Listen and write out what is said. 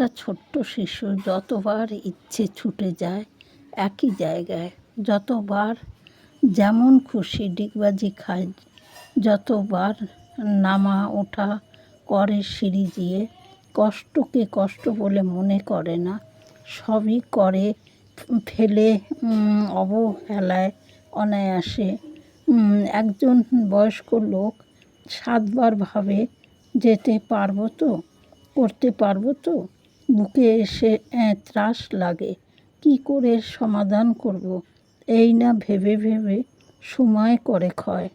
একটা ছোট্ট শিশু যতবার ইচ্ছে ছুটে যায় একই জায়গায়, যতবার যেমন খুশি ডিগবাজি খায়, যতবার নামা ওঠা করে সিঁড়ি দিয়ে, কষ্টকে কষ্ট বলে মনে করে না, সবই করে ফেলে অবহেলায় অনায়াসে। একজন বয়স্ক লোক 7 বার ভাবে, যেতে পারবো তো, করতে পারবো তো, বুকে এসে ত্রাস লাগে, কি করে সমাধান করব, এই না ভেবে ভেবে সময় করে ক্ষয়।